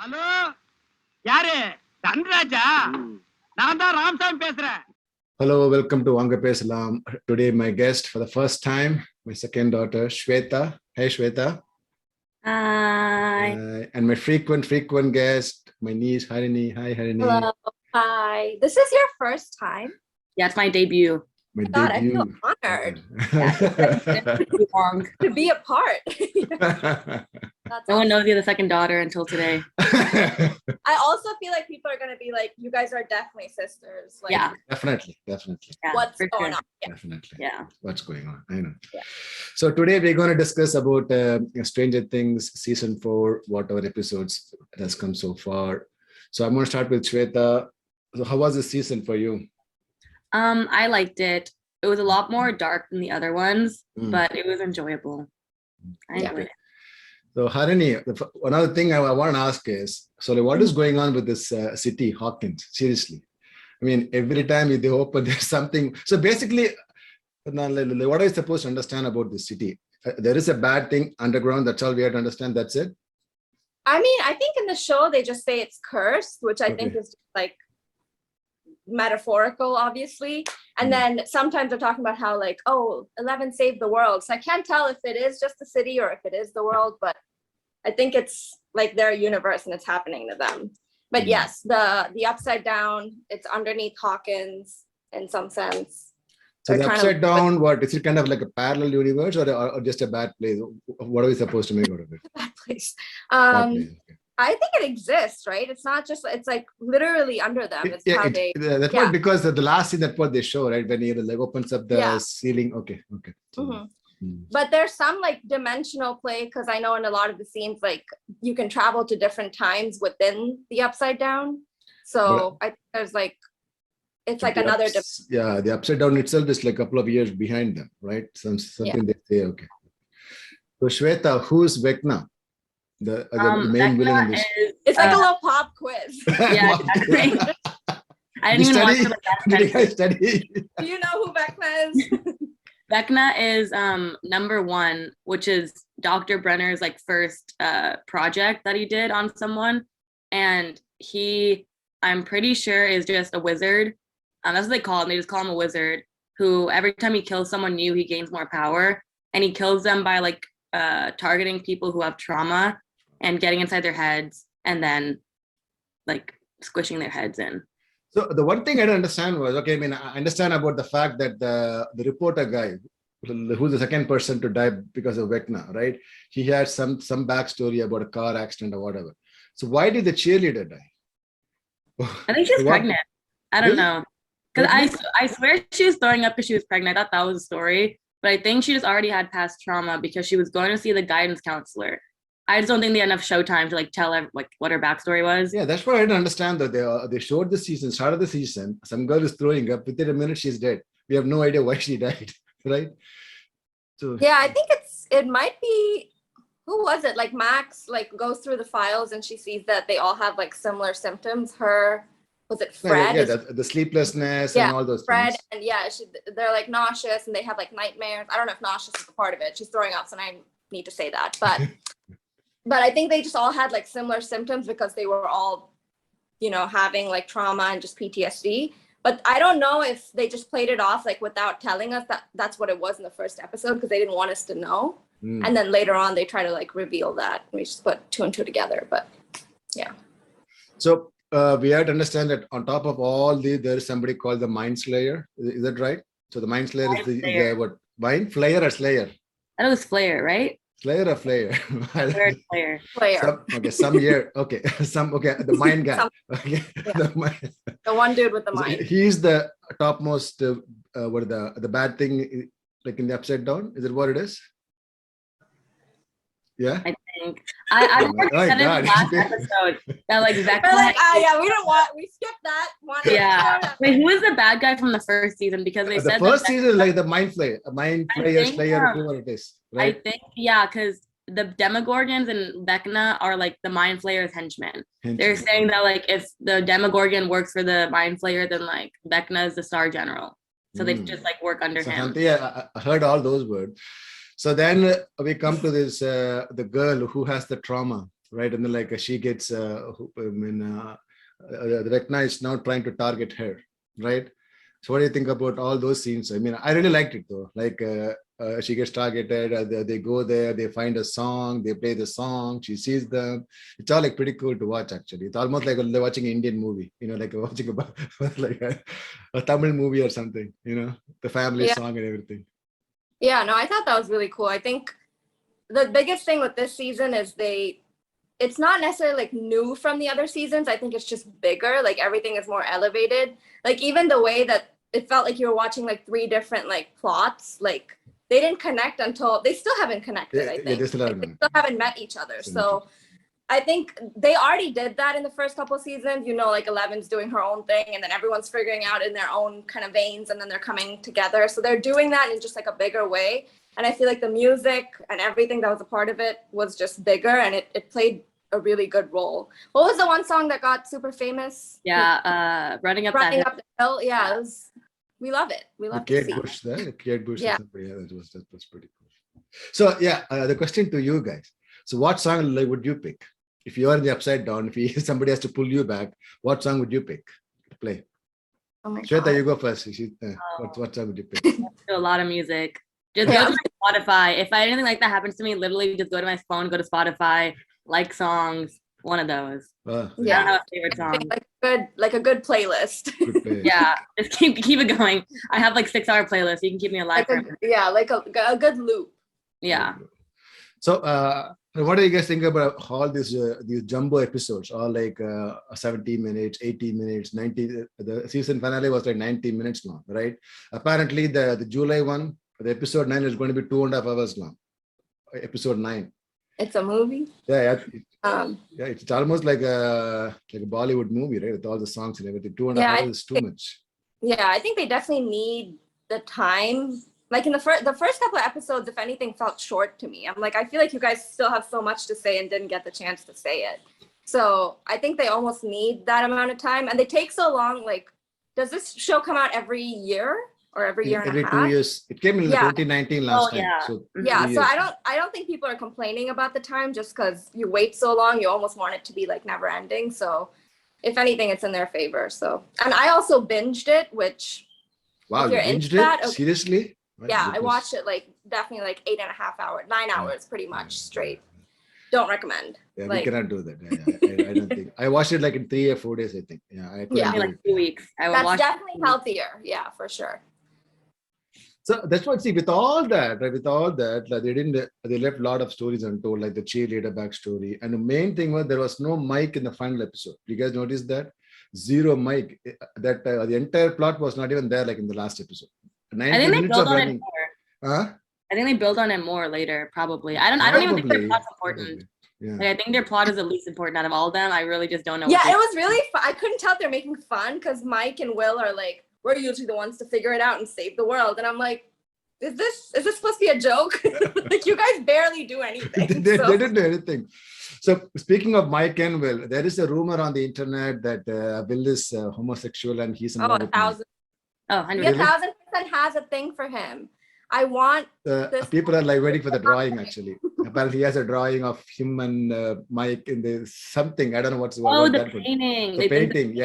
Hello, யாரு? தன்ராஜா? நான் தான் ராமசாமி பேசுறேன். Hello, welcome to Vanga Pesalam. Today, my guest for the first time, my second daughter, Shwetha. Hey, Shwetha. Hi. And my frequent guest, my niece, Harini. Hi, Harini. Hello. Hi. This is your first time? Yeah, it's my debut. My God, debut. I feel honored Long. to be a part. That's No one awesome. knows you're the second daughter until today. I also feel like people are going to be like, you guys are definitely sisters. Like, Yeah. Definitely. Yeah, what's for going sure. on? Yeah. Definitely. Yeah. What's going on? I know. Yeah. So today we're going to discuss about Stranger Things season 4, whatever episodes it has come so far. So I'm going to start with Shwetha. So how was the season for you? I liked it. It was a lot more dark than the other ones, but it was enjoyable. I enjoyed it. So Harini, one other thing I want to ask is, so what is going on with this city, Hawkins? Seriously. I mean, every time they open, there's something. So basically, what are you supposed to understand about this city? There is a bad thing underground. That's all we have to understand. That's it. I mean, I think in the show, they just say it's cursed, which I think is just like metaphorical, obviously. And then sometimes they're talking about how like, oh, 11 saved the world. So I can't tell if it is just the city or if it is the world, but I think it's like their universe and it's happening to them. But yes, the upside down, it's underneath Hawkins in some sense. So the upside down, what is it, kind of like a parallel universe or just a bad place? What are we supposed to make out of it? Bad place. Bad place. Okay. I think it exists, right? It's not just, it's like literally under them. It's how they. That's what, because the last scene, that's what they show, right? When he like opens up the ceiling. Okay. So, But there's some like dimensional play, because I know in a lot of the scenes, like you can travel to different times within the upside down. So I think there's like, it's like another. The upside down itself is like a couple of years behind them, right? Something they say, okay. So Shwetha, who's Vecna? The main villain in this. It's like a little pop quiz. Yeah, exactly. I didn't even watch it. Do you know who Vecna is? Vecna is number 1, which is Dr. Brenner's like first project that he did on someone, and he, I'm pretty sure, is just a wizard. That's what they call him. They just call him a wizard who every time he kills someone new, he gains more power, and he kills them by like targeting people who have trauma and getting inside their heads and then like squishing their heads in. So the one thing I don't understand was, okay, I mean, I understand about the fact that the reporter guy, who's the second person to die because of Vecna, right? He had some backstory about a car accident or whatever. So why did the cheerleader die? I think she's pregnant. I don't know. Because I swear she was throwing up because she was pregnant. I thought that was a story. But I think she just already had past trauma because she was going to see the guidance counselor. I just don't think they had enough showtime to like tell like what her backstory was. Yeah, that's why I didn't understand that they showed the season, start of the season. Some girl is throwing up. Within a minute, she's dead. We have no idea why she died, right? So yeah, I think it might be, who was it? Like Max like goes through the files and she sees that they all have like similar symptoms. Was it Fred? Yeah, the sleeplessness and all those Fred, things. and they're like nauseous and they have like nightmares. I don't know if nauseous is a part of it. She's throwing up, so I need to say that. But I think they just all had like similar symptoms because they were all, having like trauma and just PTSD. But I don't know if they just played it off like without telling us that that's what it was in the first episode because they didn't want us to know. And then later on they try to like reveal that. We just put 2 and 2 together. But yeah. So we have to understand that on top of all there is somebody called the Mind Slayer. Is that right? So the Mind Slayer is the what? Mind Flayer or Slayer? I thought it was Flayer, right? Slayer or Flayer? Flayer. Some year. Okay. The mind guy. Okay. Yeah. The one dude with the mind. He's the topmost what the bad thing like in the upside down? Is it what it is? Yeah. I think I said it in the last episode that like Vecna. Like, we skipped that one. Yeah. Wait, who was the bad guy from the first season? Because they said the first season is like the Mind Flayer, Slayer, whoever it is. Right? I think because the Demogorgons and Vecna are like the Mind Flayer's henchmen. They're saying that like if the Demogorgon works for the Mind Flayer, then like Vecna is the Star General. So they just like work under him. Yeah, I heard all those words. So then we come to this the girl who has the trauma. right? And then like she gets, the Vecna is now trying to target her, right? So what do you think about all those scenes? I mean, I really liked it though. Like she gets targeted, they go there, they find a song, they play the song, she sees them. It's all like pretty cool to watch actually. It's almost like they're watching an Indian movie, like watching like a Tamil movie or something, the family Yeah. song and everything. Yeah, no, I thought that was really cool. I think the biggest thing with this season is it's not necessarily like new from the other seasons. I think it's just bigger. Like everything is more elevated. Like even the way that it felt like you were watching like 3 different like plots, like they didn't connect until they still haven't connected. I think Yeah, they still like, they still haven't met each other. So I think they already did that in the first couple of seasons. Like Eleven's doing her own thing, and then everyone's figuring out in their own kind of veins, and then they're coming together. So they're doing that in just like a bigger way. And I feel like the music and everything that was a part of it was just bigger, and it played a really good role. What was the one song that got super famous? Yeah, running up Running that Up the Hill. Yeah, we love it. We love to see. Kate Bush. Yeah. Yeah, that was pretty cool. So yeah, the question to you guys. So what song would you pick? If you are in the upside down, if somebody has to pull you back, what song would you pick to play? Oh my Shwetha, God. you go first. What song would you pick? a lot of music. Just go to my Spotify. If anything like that happens to me, literally just go to my phone, go to Spotify, like songs, one of those. I don't have a favorite song. Like a good playlist. Good playlist. Yeah, just keep it going. I have like 6-hour playlists. You can keep me alive. Like a good loop. Yeah. So what do you guys think about all these jumbo episodes, all like 70 minutes, 80 minutes, 90? The season finale was like 90 minutes long, right? Apparently the July one, the episode 9 is going to be 2.5 hours long. Episode 9. It's a movie. Yeah, it's almost like a Bollywood movie, right? With all the songs and everything. 2.5 hours is too much. Yeah, I think they definitely need the time. Like in the first couple of episodes, if anything, felt short to me. I'm like, I feel like you guys still have so much to say and didn't get the chance to say it. So I think they almost need that amount of time. And they take so long. Like, does this show come out every year or every year and a half? Every 2 years. It came in 2019 last time. Yeah. So so I don't think people are complaining about the time just because you wait so long. You almost want it to be like never ending. So if anything, it's in their favor. So, and I also binged it, which wow, you binged it? Seriously? Yeah, I watched it like definitely like 8.5 hours, 9 hours pretty much straight. Don't recommend. Yeah, we cannot do that. I don't think. I watched it like in 3 or 4 days, I think. Yeah, like 2 weeks. That's definitely healthier. Yeah, for sure. So that's what, see, with all that, like, they left a lot of stories untold, like the cheerleader backstory. And the main thing was there was no Mike in the final episode. You guys notice that? 0 Mike. That the entire plot was not even there, like in the last episode. I think they build on it more. I think they build on it more later, probably. I don't even think their plot's important. Yeah. Like, I think their plot is the least important out of all of them. I really just don't know. Yeah, it was really fun. I couldn't tell if they're making fun because Mike and Will are like, we're usually the ones to figure it out and save the world. And I'm like, is this supposed to be a joke? Like, you guys barely do anything. They didn't do anything. So speaking of Mike and Will, there is a rumor on the internet that Will is homosexual and he's in love with Mike. 1,000% has a thing for him. I want people are like waiting for the drawing. Actually, apparently he has a drawing of him and Mike in the something. I don't know what's the painting. The painting.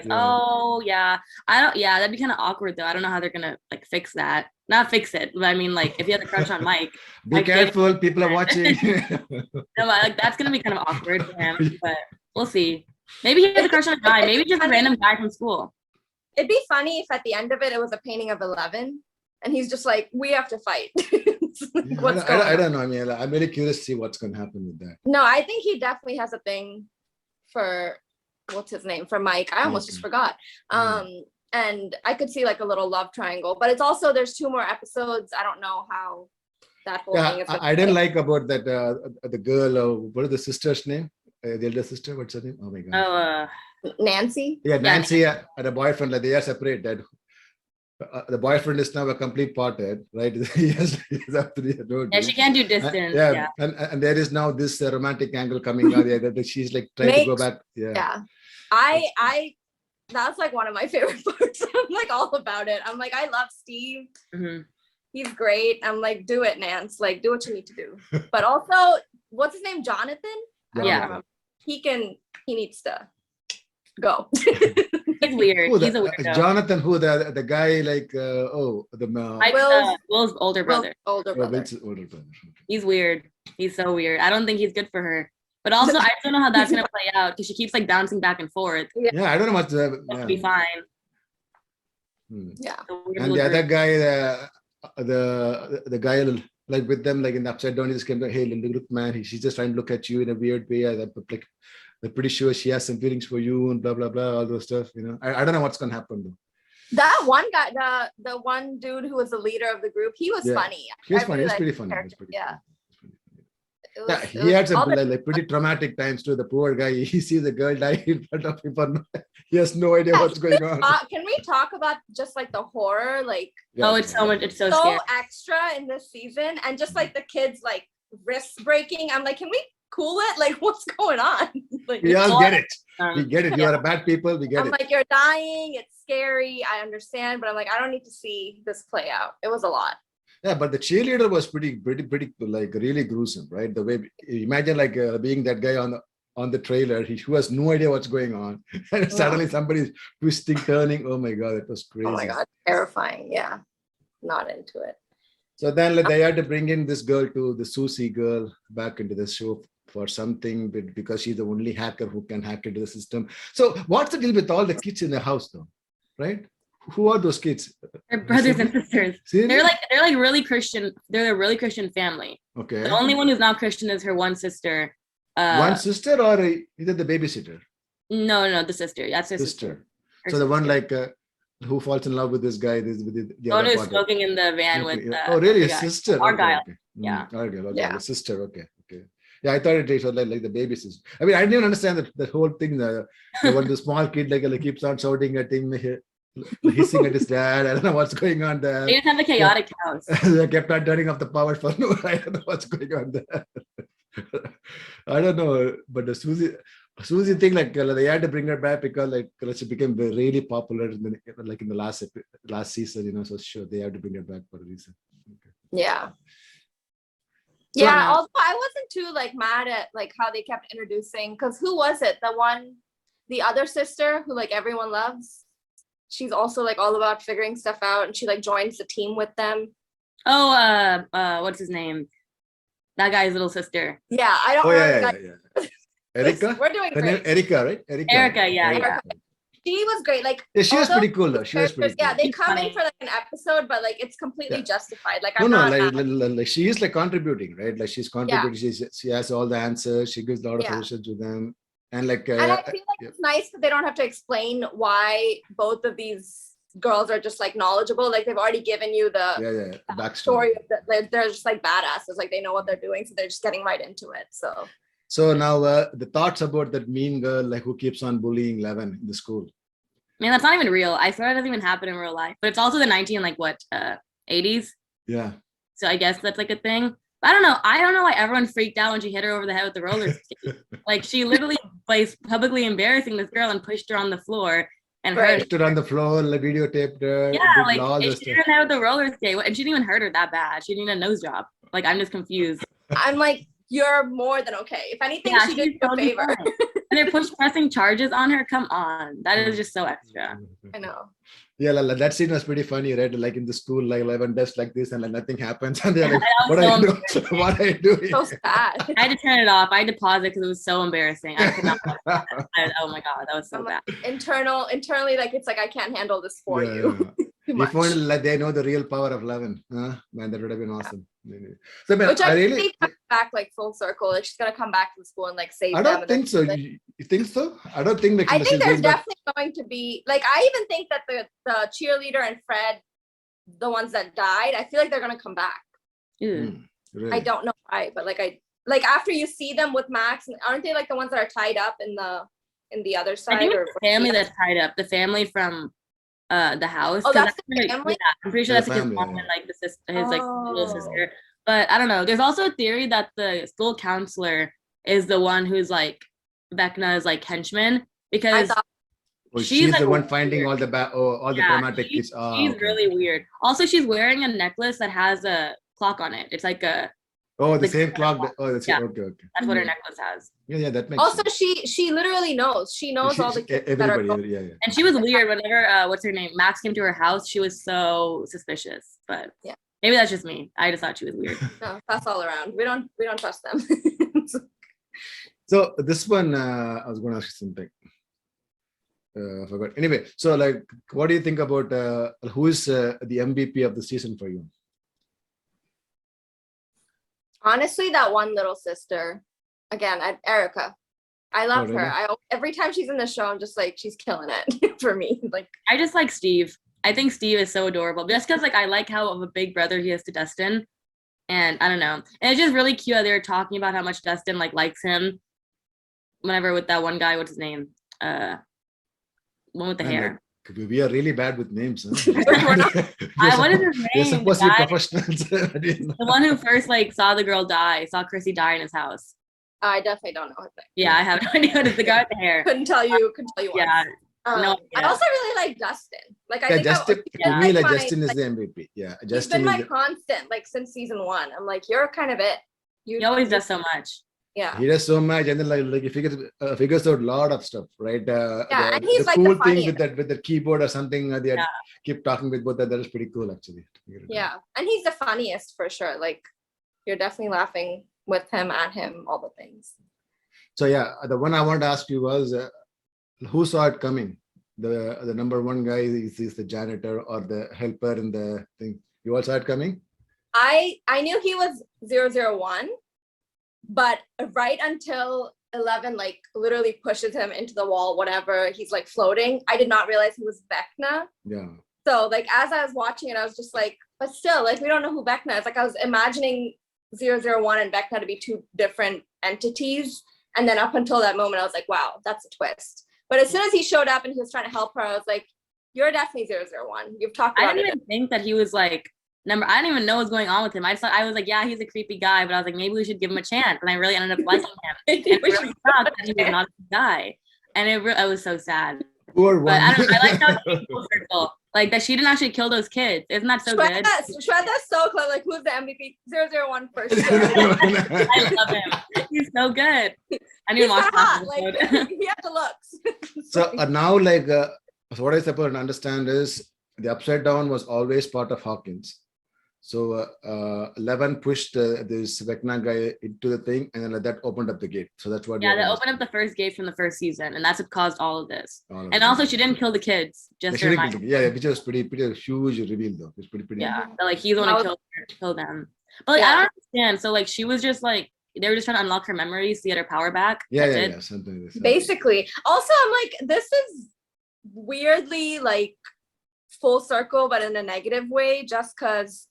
Oh yeah. That'd be kind of awkward though. I don't know how they're gonna like fix that. Not fix it, but I mean, like, if you have a crush on Mike, be careful. People are watching. No, like that's gonna be kind of awkward for him. But we'll see. Maybe he has a crush on a guy. Maybe just a random guy from school. It'd be funny if at the end of it was a painting of 11 and he's just like, we have to fight. I don't know. I mean, I'm really curious to see what's going to happen with that. No, I think he definitely has a thing for, what's his name? For Mike. I almost just forgot. And I could see like a little love triangle, but it's also, there's 2 more episodes. I don't know how that whole thing is. I didn't like about that, the girl, what is the sister's name? The elder sister, what's her name? Oh my God. Nancy? Yeah, Nancy and a boyfriend, like they are separated. The boyfriend is now a complete parted, right? He's up to the road. Yeah, she can't do distance. And there is now this romantic angle coming out that she's like trying to go back. Yeah. I that's like one of my favorite parts. I'm like all about it. I'm like, I love Steve. Mm-hmm. He's great. I'm like, do it, Nance. Like, do what you need to do. But also, what's his name? Jonathan? Yeah. He needs to go. He's weird. Who, He's a the, weirdo. Jonathan, who the guy like Will's older brother. Older brother. Wilt's older brother. He's weird. He's so weird. I don't think he's good for her. But also, I don't know how that's gonna play out because she keeps like bouncing back and forth. Yeah, I don't know what's It'll be fine. Yeah. The weird And the little other group. guy, the guy like with them, like in the upside down, he just came like, hey, look, man, she's just trying to look at you in a weird way. I'm pretty sure she has some feelings for you and blah blah blah, all those stuff. I don't know what's gonna happen though. That one guy, the one dude who was the leader of the group, he was funny. He was I funny. really It's liked pretty his funny. character. Yeah. Yeah, he had some all the- like pretty traumatic times too. The poor guy, he sees a girl die in front of him, but he has no idea what's going on. Can we talk about just like the horror, like Oh, it's so much. It's so so scary. extra in this season, and just like the kids like wrist breaking? I'm like, can we cool it? Like, what's going on? Like, We all get it. We Um, get it. You are a bad people. We get I'm it. like, you're dying. It's scary. I understand, but I'm like, I don't need to see this play out. It was a lot. Yeah, but the cheerleader was pretty like really gruesome, right? The way imagine like being that guy on the trailer, who has no idea what's going on, and suddenly somebody's twisting, turning. Oh my god, it was crazy. Oh my god, terrifying. Yeah, not into it. So then like, they had to bring in this girl the Susie girl back into the show for something, because she's the only hacker who can hack into the system. So what's the deal with all the kids in the house though, right? Who are those kids? They're brothers and sisters. Seriously? They're like really Christian. They're a really Christian family. Okay. The only one who's not Christian is her one sister. One sister or either the babysitter? No, the sister. That's her Sister. Her So the one sister. like who falls in love with this guy, with the The one other who's partner. smoking in the van Okay, with. yeah. Oh, really? the A guy. sister? Argyle. Okay. Yeah. Argyle, okay. Yeah. The sister, okay. Yeah, I thought it was like the baby sister. I mean, I didn't even understand that whole thing. The one the small kid like keeps on shouting at him, hissing at his dad. I don't know what's going on there. They just have a chaotic house. They kept on turning off the power for no. I don't know what's going on there. I don't know, but the Susie thing, like they had to bring her back because like she became really popular in the last season, so sure they had to bring her back for a reason. Okay. Yeah. So- Yeah, although I wasn't too like mad at like how they kept introducing, because who was it? The other sister who like everyone loves. She's also like all about figuring stuff out, and she like joins the team with them. Oh, what's his name? That guy's little sister. Yeah, I don't Oh remember. yeah. Erica? We're doing Her name great. Erica, right? Erica, yeah. Erica. She was great. Like, Yeah, she was although pretty cool though. She was pretty yeah, cool. they She's come in funny. for like an episode, but like it's completely Yeah. justified. Like No, I'm no, not like she is like contributing, right? Like she's contributing. She has all the answers. She gives a lot of Yeah. solutions to them, and like and I feel like it's nice that they don't have to explain why both of these girls are just like knowledgeable. Like they've already given you the the backstory. story of they're just like badasses. Like they know what they're doing, so they're just getting right into it. So now the thoughts about that mean girl, like who keeps on bullying Levin in the school. Man, that's not even real. I swear that doesn't even happen in real life. But it's also the 80s. Yeah. So I guess that's like a thing. I don't know. I don't know why everyone freaked out when she hit her over the head with the roller skate. Like she literally was publicly embarrassing this girl and pushed her on the floor and hurt her. Stood on the floor, like videotaped her. Yeah, did all like this she hit her in the head with the roller skate, and she didn't even hurt her that bad. She didn't even a nose job. Like I'm just confused. I'm like, you're more than okay. If anything, Yeah, she did she's you a totally favor. fine. And they're pressing charges on her. Come on, that is just so extra. I know. Yeah, like, that scene was pretty funny, right? Like in the school, like Levin does like this, and like nothing happens, and they're like, That "What was are so you doing? What are you doing?" So sad. I had to turn it off. I had to pause it because it was so embarrassing. I could not. Oh my god, that was so I'm bad. like, internally, like it's like I can't handle this for you. Too much. If only like they know the real power of Levin, man, that would have been awesome. So, man, Which I really, think comes back like full circle. Like she's gonna come back to the school and like save I them. don't and then think so. like- You think so? I don't think like I she's think there's going back- definitely going to be like I even think that the cheerleader and Fred, the ones that died, I feel like they're gonna come back. Ew. Really? I don't know why, but like after you see them with Max, aren't they like the ones that are tied up in the other side? I think or it's the family that's tied up. The family from the house. Oh, 'cause that's the like, family? yeah, I'm pretty sure The that's like his family, mom yeah. and like the sister, his like little Oh. sister. But I don't know. There's also a theory that the school counselor is the one who's like Vecna's like henchman I because thought Oh, she's, she's like, the one finding weird. all the Yeah, traumatic she's- kids. she's Okay. really weird. Also, she's wearing a necklace that has a clock on it. It's like a Oh, the Like, same clock. Oh, that's Yeah. okay. That's what her Mhm. necklace has. Yeah, that makes Also, sense. she literally knows. She knows all the kids that are Everybody. Yeah. And she was weird whenever what's her name? Max came to her house. She was so suspicious. But Yeah. maybe that's just me. I just thought she was weird. No, that's all around. We don't trust them. So this one, I was going to ask you something. I forgot. Anyway, so like, what do you think about who is the MVP of the season for you? Honestly, that one little sister, again, Erica. I love really? her. Every time she's in the show, I'm just like, she's killing it for me. Like, I just like Steve. I think Steve is so adorable. Just because like I like how of a big brother he is to Dustin. And I don't know. And it's just really cute how they were talking about how much Dustin like likes him. Whenever with that one guy, what's his name? One with the Man, hair. like, we are really bad with names. Huh? What is his We're name? supposed The to be guy- professionals. I didn't know. The one who first like saw the girl die, saw Chrissy die in his house. I definitely don't know her thing. Yeah, I have no idea what it's the guy with the hair. Couldn't tell you. Yeah. No, I yeah. also really like Dustin. Like, I Yeah, think Justin, he's to me, like my- Justin is like, the MVP. Yeah, he's Justin been my is. constant, like, since season 1. I'm like, you're kind of it. He always does so much. Yeah. He does so much, and then like he figures out a lot of stuff, right? Yeah, and he's, the like, cool the thing with the keyboard or something. They Yeah. keep talking with both that is pretty cool, actually. to figure it out. Yeah. And he's the funniest for sure. Like, you're definitely laughing with him, at him, all the things. So yeah, the one I wanted to ask you was, who saw it coming? The number one guy is the janitor or the helper in the thing. You all saw it coming? I knew he was 001, but right until 11 like literally pushes him into the wall, whatever, he's like floating, I did not realize he was Vecna. Yeah. So like as I was watching it, I was just like, but still, like, we don't know who Vecna is. Like, I was imagining 001 and Vecna to be two different entities. And then up until that moment, I was like, wow, that's a twist. But as soon as he showed up and he was trying to help her, I was like, you're definitely 001. You've talked I about didn't it. even think that he was like I didn't even know what was going on with him. I was like, yeah, he's a creepy guy, but I was like, maybe we should give him a chance. And I really ended up liking him. And it really sucked that he was not a good guy. And it was so sad. Poor one. But I don't know. I like how it came full circle. Like that she didn't actually kill those kids. Isn't that so good? Shwetha's so clever. Like, who's the MVP? 001 for sure. I love him. He's so good. I didn't He's even watch hot. that Like, episode. he had the looks. So now, like, so what I supposed to understand is the upside down was always part of Hawkins. So 11 pushed this Vecna guy into the thing, and then that opened up the gate. So that's what. Yeah, they opened up the first gate from the first season, and that's what caused all of this. All of And it. also, she didn't kill the kids. Just to remind. Yeah, which was pretty huge reveal though. It's pretty. Yeah, but, like he's the one That who was- killed them. But like, I don't understand. So like she was just like they were just trying to unlock her memories to get her power back. Yeah, That's yeah, it. yeah, something like this. Basically. Also, I'm like, this is weirdly like full circle, but in a negative way, just because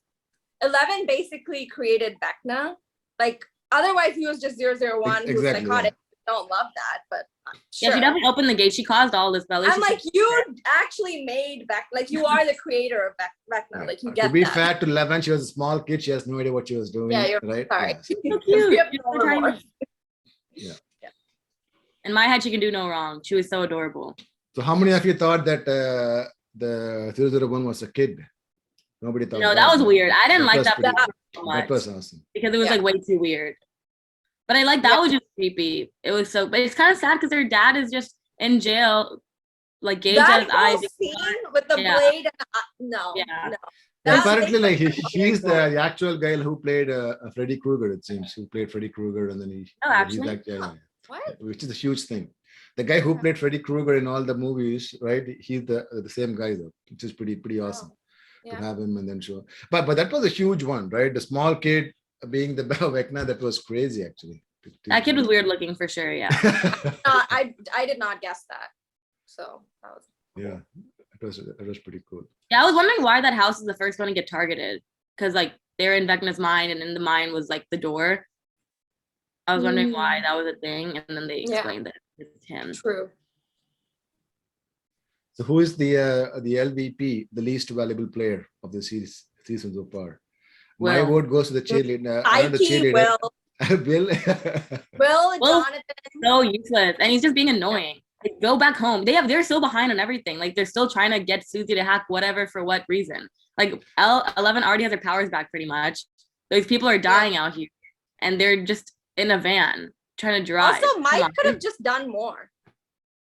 11 basically created Vecna. Like, otherwise he was just 001 who's Exactly, psychotic. Don't love that, but Yeah, sure. she definitely opened the gate. She caused all this, but at least I'm she- like, you actually made Vecna. Like, you are the creator of Vecna. Right. Like, you To get be that. fair to 11, she was a small kid. She has no idea what she was doing. Yeah, you're right. sorry. Yeah, so cute. We have She's no so tiny. remorse. In my head, she can do no wrong. She was so adorable. So how many of you thought that the 001 was a kid? Nobody thought. No, that was weird. I didn't That like was that pretty- so That much was awesome. because it was Yeah. like way too weird. But I like that was just creepy. It was so, but it's kind of sad because her dad is just in jail, like gauge at That his whole eyes. scene with the Yeah. blade, and no, Yeah. no. Yeah, That- apparently, like they- he's the actual guy who played Freddy Krueger. It seems who played Freddy Krueger, and then Oh, he's actually? like, yeah, What? which is a huge thing. The guy who played Freddy Krueger in all the movies, right? He's the same guy though, which is pretty awesome to Yeah. have him and then show. But that was a huge one, right? The small kid being the Vecna, that was crazy actually. That kid was weird looking for sure. Yeah. I did not guess that. So that was Yeah, it was pretty cool. Yeah, I was wondering why that house is the first one to get targeted. Because like they're in Vecna's mind, and in the mind was like the door. I was wondering why that was a thing, and then they Yeah. explained that it's him. true. So who is the LVP, the least valuable player of the season so far? My Will. vote goes to the cheerleader. Ike, Will, Bill. Will, Will- Jonathan. So useless, and he's just being annoying. Like, go back home. They're still behind on everything. Like they're still trying to get Susie to hack whatever for what reason. Like 11 already has her powers back pretty much. Those people are dying out here. and they're just in a van trying to drive. Also, Mike could have just done more.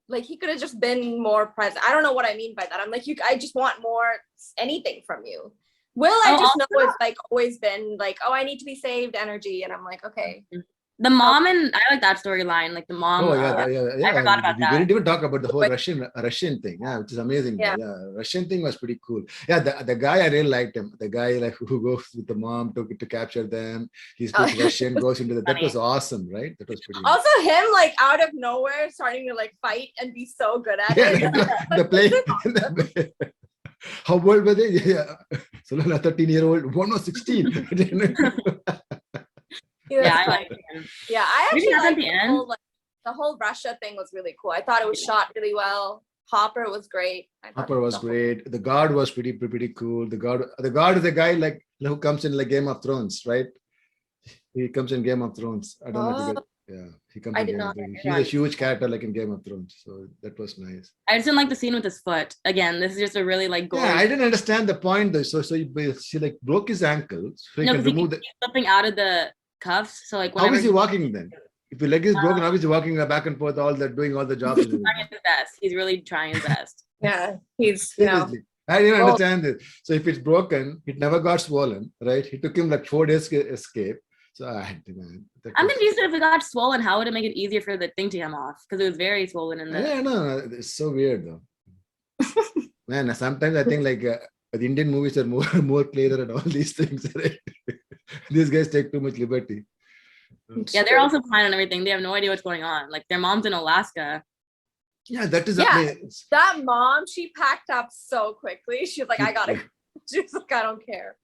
Like, he could have just been more present. I don't know what I mean by that. I'm like, I just want more anything from you. Will, I just know it's like always been like, oh, I need to be saved energy. And I'm like, okay. The mom, and I like that storyline. Like the mom. Oh yeah. I forgot about We that. didn't even talk about the whole Russian thing. Yeah, which is amazing. Yeah. Russian thing was pretty cool. Yeah, the guy, I really liked him. The guy like who goes with the mom to capture them. He speaks Russian, goes into that was awesome, right? That was pretty. Also, him like out of nowhere starting to like fight and be so good at it. The play. How old were they? Yeah, so a 13-year-old, one was 16. I like him. Yeah, I actually at like the end. the whole Russia thing was really cool. I thought it was shot really well. Hopper was great. Hopper was great. The guard was pretty cool. The guard is the guy like who comes in like Game of Thrones, right? He comes in Game of Thrones. I don't know if you get, he comes in Game of Thrones. He's a huge character like in Game of Thrones. So that was nice. I just didn't like the scene with his foot. Again, this is just a really like gory. Yeah, I didn't understand the point though. So she like broke his ankle. So he can remove he's slipping out of the cuffs. So like how is he walking then? If your leg is broken, how is he walking back and forth, doing all the jobs? He's trying his best. He's really trying his best. Yeah, he's, you know. I didn't understand this. So if it's broken, it never got swollen, right? It took him like 4 days to escape. So I'm confused if it got swollen, how would it make it easier for the thing to come off? Because it was very swollen in the. Yeah, no, it's so weird though. Man, sometimes I think like the Indian movies are more clearer and all these things. Right? These guys take too much liberty. Yeah, they're also behind on everything. They have no idea what's going on. Like their mom's in Alaska. Yeah, that is that mom, she packed up so quickly. She was like, I gotta. She was like, I don't care.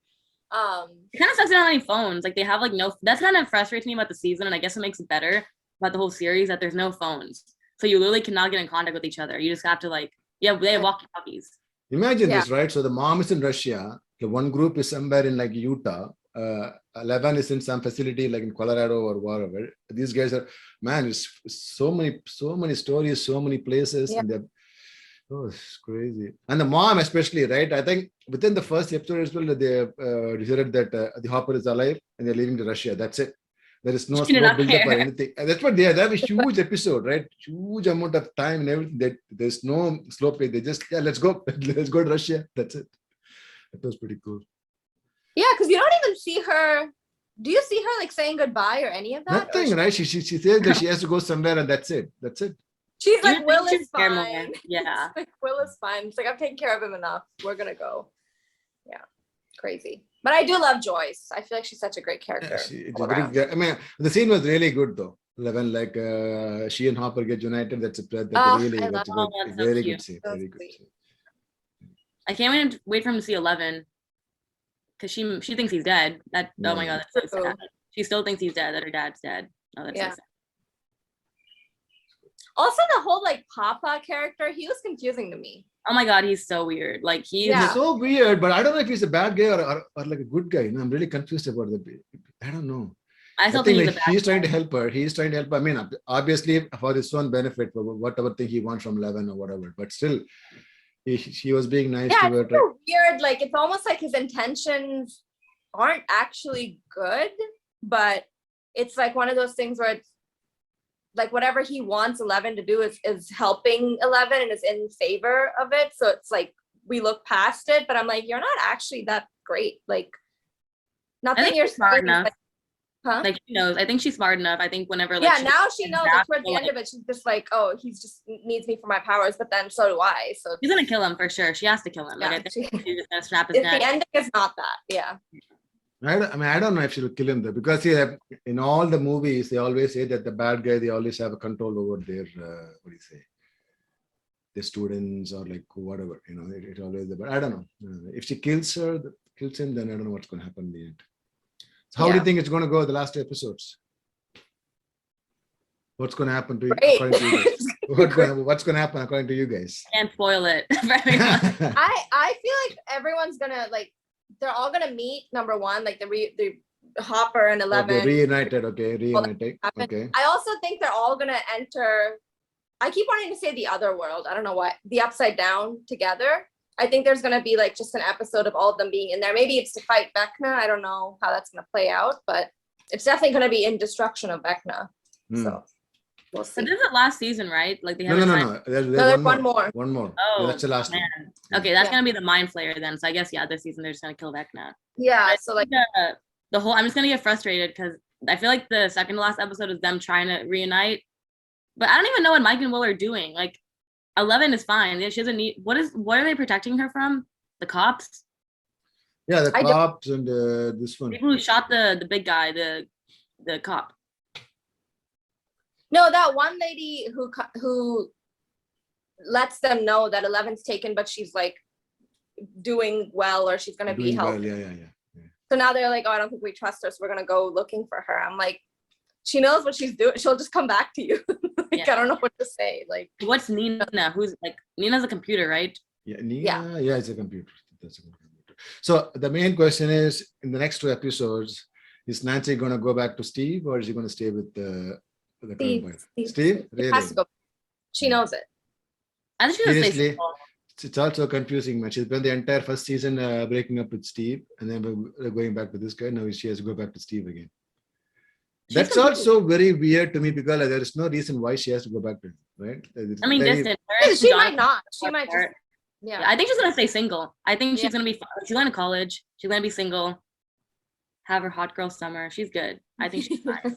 It kind of sucks they don't have any phones. Like they have like no. That's kind of frustrates me about the season, and I guess it makes it better about the whole series that there's no phones. So you literally cannot get in contact with each other. You just have to like, they have walkie-talkies. Imagine this, right? So the mom is in Russia. The one group is somewhere in like Utah. 11 is in some facility like in Colorado or wherever. These guys are, man, it's so many stories, so many places, and they're, it's crazy. And the mom especially, right? I think within the first episode as well, they decided that the Hopper is alive and they're leaving to Russia. That's it. There is no slow build-up or anything. And that's what they have a huge episode, right? Huge amount of time and everything. There's no slow play. They just, let's go. Let's go to Russia. That's it. That was pretty cool. Yeah, because you don't even see her. Do you see her like saying goodbye or any of that? Nothing, right? She says that she has to go somewhere and that's it. That's it. She's like, Will is fine. Yeah. Like, Will is fine. It's like, I've taken care of him enough. We're going to go. Yeah. Crazy. But I do love Joyce. I feel like she's such a great character. Yeah, I mean, the scene was really good though. When like she and Hopper get united, that's a really very good scene. Very good scene. I can't wait for him to see 11 because she thinks he's dead. Oh my god, that's so sad. She still thinks he's dead. That her dad's dead. Oh, that's so sad. Also, the whole like Papa character, he was confusing to me. Oh my god, he's so weird. Like he's so weird, but I don't know if he's a bad guy or like a good guy. I'm really confused about that. I don't know. I still think he's trying to help her. He's trying to help her. I mean, obviously for his own benefit, for whatever thing he wants from 11 or whatever. But still, he was being nice to her. It's so weird. Like it's almost like his intentions aren't actually good, but it's like one of those things where it's like whatever he wants 11 to do is helping 11 and is in favor of it. So it's like we look past it, but I'm like, you're not actually that great. Like nothing you're smart enough. Huh? Like she knows. I think she's smart enough. I think whenever now she knows that towards the end of it, she's just like, oh, he's just needs me for my powers, but then so do I. So she's gonna kill him for sure. She has to kill him. Like I think she's just gonna snap his neck. The ending is not that. Yeah. I don't know if she'll kill him though, because in all the movies they always say that the bad guy, they always have a control over their the students or like whatever, it always. But I don't know. If she kills him, then I don't know what's going to happen in the end. So how do you think it's going to go the last 2 episodes? What's going to happen to you? According to you guys? What's going to happen according to you guys? Can't spoil it. I feel like everyone's gonna like. They're all gonna meet. Number one, like the Hopper and 11. Okay, reunited. Okay. I also think they're all gonna enter. I keep wanting to say the other world. I don't know why. The Upside Down together. I think there's gonna be like just an episode of all of them being in there. Maybe it's to fight Vecna. I don't know how that's gonna play out, but it's definitely going to be in destruction of Vecna. So we'll see. So this is the last season, right? Like they No. There's there's one one more. more. One more. Oh, Yeah, that's the last one. man. Okay, that's Yeah. gonna be the mind flayer then. So I guess this season they're just gonna kill Vecna. Yeah. So like The whole, I'm just gonna get frustrated because I feel like the second to last episode is them trying to reunite, but I don't even know what Mike and Will are doing. Like 11 is fine. She doesn't need. What are they protecting her from? The cops? Yeah, the cops and this one. People who shot the big guy, the cop. no, that one lady who lets them know that 11's taken, but she's like doing well, or she's gonna be helped. Well, yeah. So now they're like, oh, I don't think we trust her, so we're gonna go looking for her. I'm like, she knows what she's doing. She'll just come back to you. I don't know what to say. Like, what's Nina? Who's like Nina's a computer, right? Yeah, Nina. Yeah, it's a computer. That's a computer. So the main question is, in the next 2 episodes, is Nancy going to go back to Steve, or is she going to stay with the current boy? Steve? Really? Has to go. She knows it. I think she's gonna stay Seriously? single. It's also confusing, man. She's spent the entire first season breaking up with Steve, and then going back to this guy. Now she has to go back to Steve again. That's also very weird to me, because there is no reason why she has to go back to him, right? I mean, distant. She might not. She might just. Yeah, I think she's gonna stay single. I think she's gonna be. She's going to college. She's gonna be single. Have her hot girl summer. She's good. I think she's fine.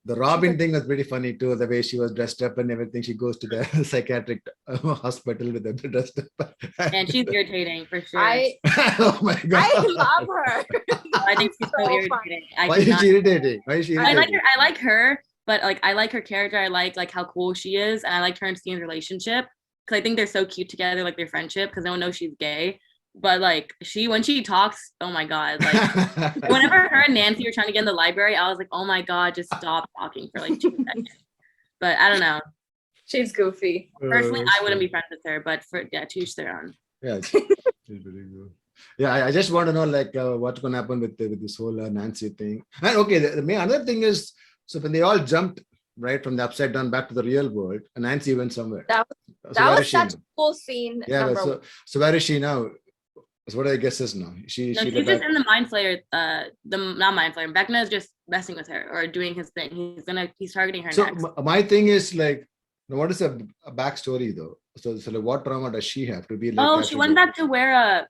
The Robin thing was pretty funny too. The way she was dressed up and everything. She goes to the psychiatric hospital with them dressed up. And she's irritating for sure. Oh my god! I love her. I think she's so irritating. Why is she irritating? Why is she irritating? I like her, but like I like her character. I like how cool she is, and I like her and Steve's relationship because I think they're so cute together, like their friendship. Because no one knows she's gay, but like when she talks, oh my god! Like whenever her and Nancy were trying to get in the library, I was like, oh my god, just stop talking for like 2 seconds. But I don't know. She's goofy. Personally, I wouldn't be friends with her, but to each their own. Yeah, she's pretty good. Yeah, I just want to know like what's going to happen with this whole Nancy thing. And okay, the main other thing is, so when they all jumped right from the upside down back to the real world, and Nancy went somewhere. That was such a cool scene. Yeah, so where is she now? So what I guess is now she's just in the mind flayer. Not mind flayer. Vecna is just messing with her or doing his thing. He's targeting her. So next. my thing is like, what is a backstory though? So like, what trauma does she have to be like? Oh, she went back to where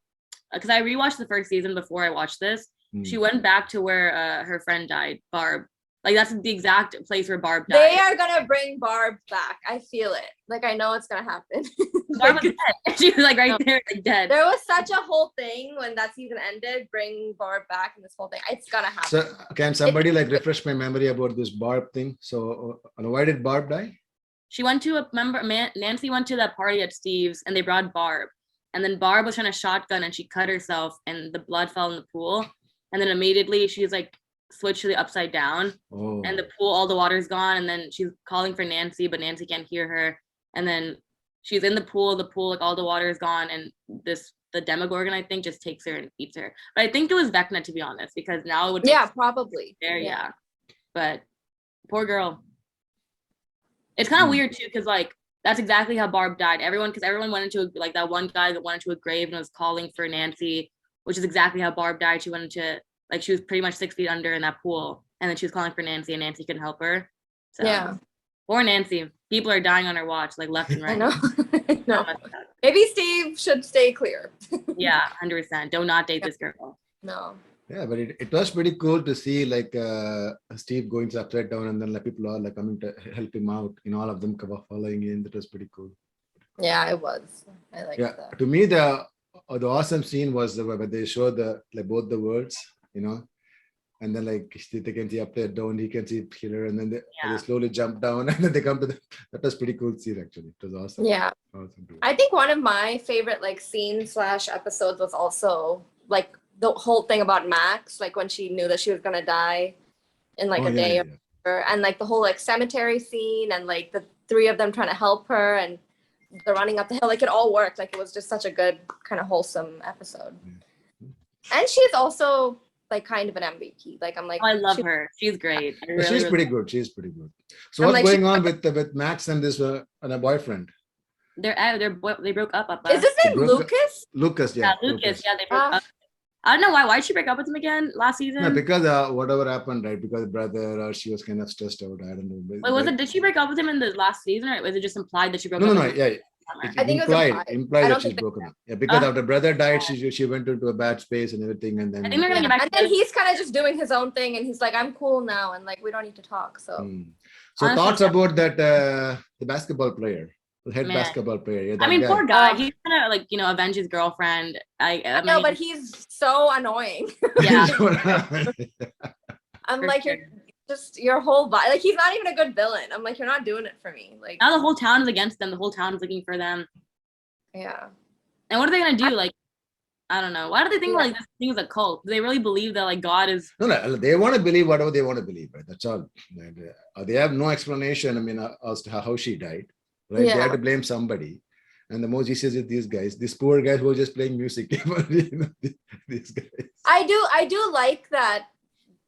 because I rewatched the first season before I watched this. She went back to where her friend died, Barb. Like that's the exact place where Barb died. They are gonna bring Barb back. I feel it. Like I know it's gonna happen. Barb was dead. She was like right there, like dead. There was such a whole thing when that season ended. Bring Barb back and this whole thing. It's gonna happen. So can somebody like refresh my memory about this Barb thing? So why did Barb die? She went to Nancy went to that party at Steve's and they brought Barb. And then Barb was trying to shotgun and she cut herself and the blood fell in the pool. And then immediately she's like switched to the upside down. Oh. And the pool, all the water's gone. And then she's calling for Nancy, but Nancy can't hear her. And then she's in the pool, like all the water is gone. And the Demogorgon, I think, just takes her and eats her. But I think it was Vecna, to be honest, because now it would. Yeah, probably. There, yeah. But poor girl. It's kind of weird too, because like that's exactly how Barb died. Everyone went into like that one guy that went into a grave and was calling for Nancy, which is exactly how Barb died. She went into like she was pretty much 6 feet under in that pool, and then she was calling for Nancy, and Nancy couldn't help her. So, yeah. Poor Nancy. People are dying on her watch, like left and right. I know. No. Maybe Steve should stay clear. Yeah, 100%. Do not date this girl. No. Yeah, but it was pretty cool to see like Steve going upside down and then like people are like coming to help him out. All of them following in. That was pretty cool. Yeah, it was. I like that. To me, the awesome scene was where they show the like both the worlds, and then like they can see upside down, he can see here, and then they slowly jump down and then they come to that was pretty cool scene actually. It was awesome. Yeah. Awesome. I think one of my favorite like scenes / episodes was also like the whole thing about Max, like when she knew that she was gonna die in like a day and like the whole like cemetery scene and like the 3 of them trying to help her and the running up the hill, like it all worked. Like it was just such a good kind of wholesome episode. And she's also like kind of an MVP. Like I'm like, I love her. She's great. She's pretty good. She's pretty good. So what's going on with Max and this and a boyfriend? They broke up. Is his name Lucas? Lucas, yeah. Lucas, yeah, they broke up. I don't know why. Why did she break up with him again last season? No, because whatever happened, right? Because brother, or she was kind of stressed out. I don't know. Wait, was it? Did she break up with him in the last season, or was it just implied that she broke No, up? no, no. with him? Yeah, I think it was implied I that don't she's think broken up. Yeah, because Ah. after brother died, she went into a bad space and everything, and then I think they're gonna get back. And then he's kind of just doing his own thing, and he's like, I'm cool now, and like we don't need to talk. So So Honestly, thoughts yeah. about that the basketball player, the head Man. basketball player. Yeah, I that mean, guy. poor guy. He's gonna like avenge his girlfriend. I no, mean, but he's so annoying. yeah. I'm For like, sure. you're just your whole vibe. Like he's not even a good villain. I'm like, you're not doing it for me. Like, Now the whole town is against them. The whole town is looking for them. yeah. And what are they gonna do? Like, I don't know. Why do they think like this thing is a cult? Do they really believe that like God is? No, they want to believe whatever they want to believe, right? That's all. They have no explanation. I mean, as to how she died, right? They Yeah. had to blame somebody. And the most easiest is these guys, these poor guys who are just playing music. These guys. I do like that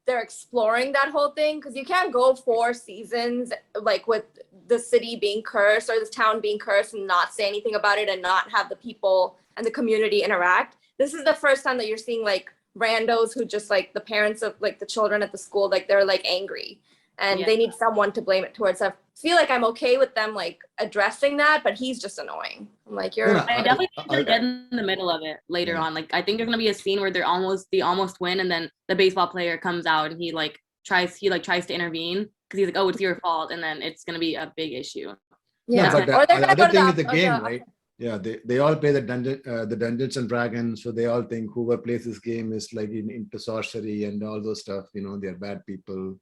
they're exploring that whole thing, because you can't go 4 seasons like with the city being cursed or this town being cursed and not say anything about it and not have the people and the community interact. This is the first time that you're seeing like randos who just like the parents of like the children at the school, like they're like angry and they need someone to blame it towards. I feel like I'm okay with them like addressing that, but he's just annoying. I'm like, you're. No, I definitely think they'll get in the middle of it later on. Like, I think there's gonna be a scene where they almost win, and then the baseball player comes out and he tries to intervene because he's like, oh, it's your fault, and then it's gonna be a big issue. Yeah, but or they're the gonna go other to thing the- is the game, right? Yeah, they all play the Dungeons and Dragons, so they all think whoever plays this game is like into sorcery and all those stuff. They're bad people.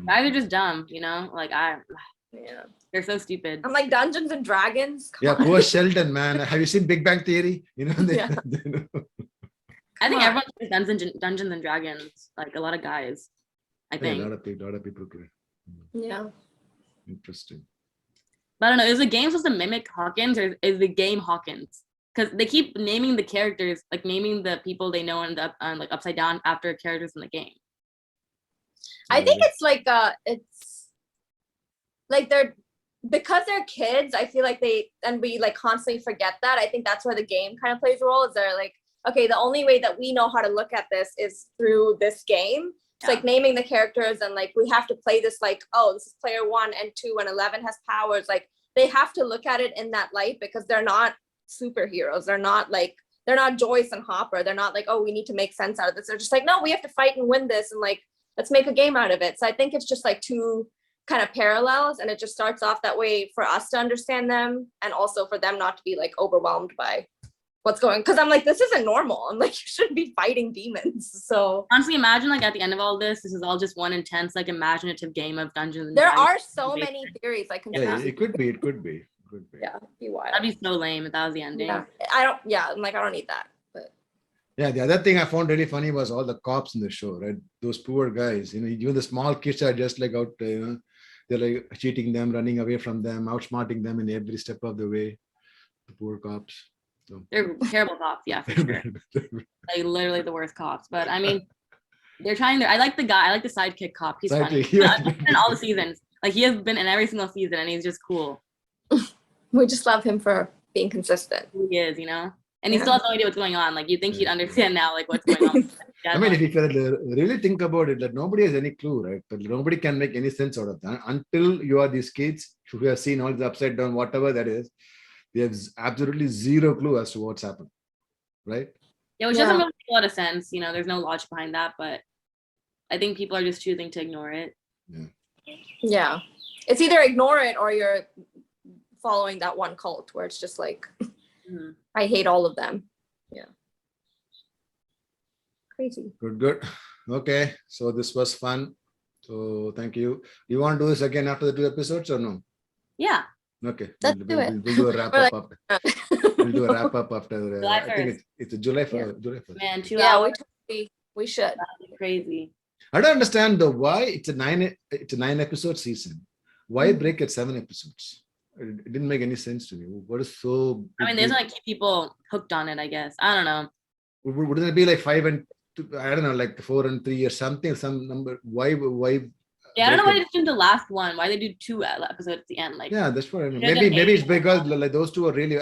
Guys are just dumb, like Yeah. they're so stupid. I'm like, Dungeons and Dragons. Come Yeah, on. poor Sheldon, man. Have you seen Big Bang Theory? Yeah. I think Come on. everyone plays Dungeons and Dragons, like a lot of guys. I Yeah, think. a lot of people play. Yeah. Interesting. But I don't know, is the game supposed to mimic Hawkins, or is the game Hawkins? Because they keep naming the characters, like naming the people they know and like upside down after characters in the game. I think it's like they're, because they're kids, I feel like we like constantly forget that. I think that's where the game kind of plays a role, is they're like, okay, the only way that we know how to look at this is through this game. It's like naming the characters, and like we have to play this like, oh, this is player 1 and 2 and 11 has powers. Like they have to look at it in that light, because they're not superheroes. They're not Joyce and Hopper. They're not like, oh, we need to make sense out of this. They're just like, no, we have to fight and win this, and like, let's make a game out of it. So I think it's just like two kind of parallels, and it just starts off that way for us to understand them, and also for them not to be like overwhelmed by what's going, because I'm like, this isn't normal. I'm like, you shouldn't be fighting demons. So honestly, imagine like at the end of all this is all just one intense like imaginative game of Dungeons and there Dragons. are so many theories I can it could be. yeah, be wild. That'd be so lame if that was the ending. Yeah. I'm like, I don't need that. But Yeah, the other thing I found really funny was all the cops in the show, right? Those poor guys, even the small kids are just like out, they're like cheating them, running away from them, outsmarting them in every step of the way. The poor cops. So. They're terrible cops, yeah, for sure. Like literally the worst cops. But I mean, they're trying I like the sidekick cop. He's funny. In all the seasons. Like he has been in every single season, and he's just cool. we just love him for being consistent. He is, and he still has no idea what's going on. Like you'd think he'd understand now, like what's going on. I mean, if you really think about it, that nobody has any clue, right? But nobody can make any sense out of that until you are these kids who have seen all the upside down, whatever that is. They have absolutely zero clue as to what's happened, right? Yeah, which doesn't really make a lot of sense. There's no logic behind that, but I think people are just choosing to ignore it. Yeah, it's either ignore it or you're following that one cult where it's just like, I hate all of them. Yeah. Crazy. Good. Okay, so this was fun. So thank you. Do you want to do this again after the 2 episodes or no? Yeah. Okay. Let's do it. We'll do a wrap up after. We'll do a wrap up after. July I think it's July 1st. July 1st. Man, 2 Yeah, hours. we should. That'd be crazy. I don't understand though why it's a 9 episode season. Why break at 7 episodes? It didn't make any sense to me. What is so? I mean, there's like keep people hooked on it, I guess. I don't know. Wouldn't it be like 5 and 2, I don't know, like 4 and 3 or something? Some number. Why? Yeah, I don't know why they did the last one. Why they do 2 episodes at the end? Like, yeah, that's what I mean. Maybe it's because like those 2 are really.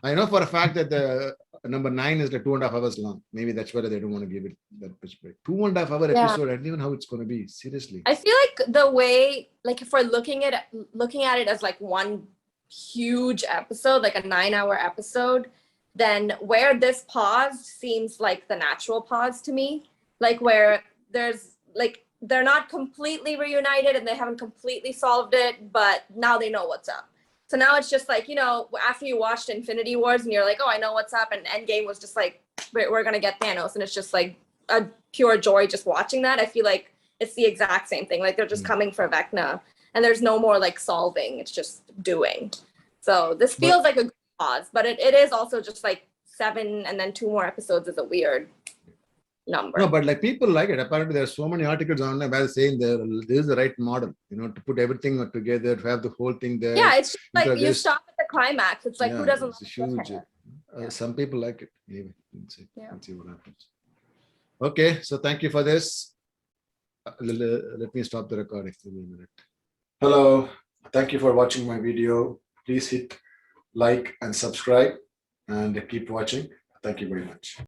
I know for a fact that number 9 is like 2.5 hours long. Maybe that's why they don't want to give it that much break. 2.5 hour Yeah. episode. I don't even know how it's going to be. Seriously. I feel like the way, like if we're looking at it as like one huge episode, like a 9-hour episode, then where this paused seems like the natural pause to me. Like where there's like, they're not completely reunited and they haven't completely solved it, but now they know what's up. So now it's just like, you know, after you watched Infinity Wars and you're like, oh, I know what's up. And Endgame was just like, we're going to get Thanos. And it's just like a pure joy just watching that. I feel like it's the exact same thing. Like they're just coming for Vecna and there's no more like solving. It's just doing. So this feels like a good pause, but it is also just like 7 and then 2 more episodes is a weird number. No, but like people like it. Apparently, there are so many articles online by saying that this is the right model, you know, to put everything together, to have the whole thing there. Yeah, it's just like you Introduce- stop at the climax. It's like, who doesn't it's like huge. cliffhanger? Some people like it. Anyway, Yeah. let's see what happens. Okay, so thank you for this. Let me stop the recording for a minute. Hello, thank you for watching my video. Please hit like and subscribe and keep watching. Thank you very much.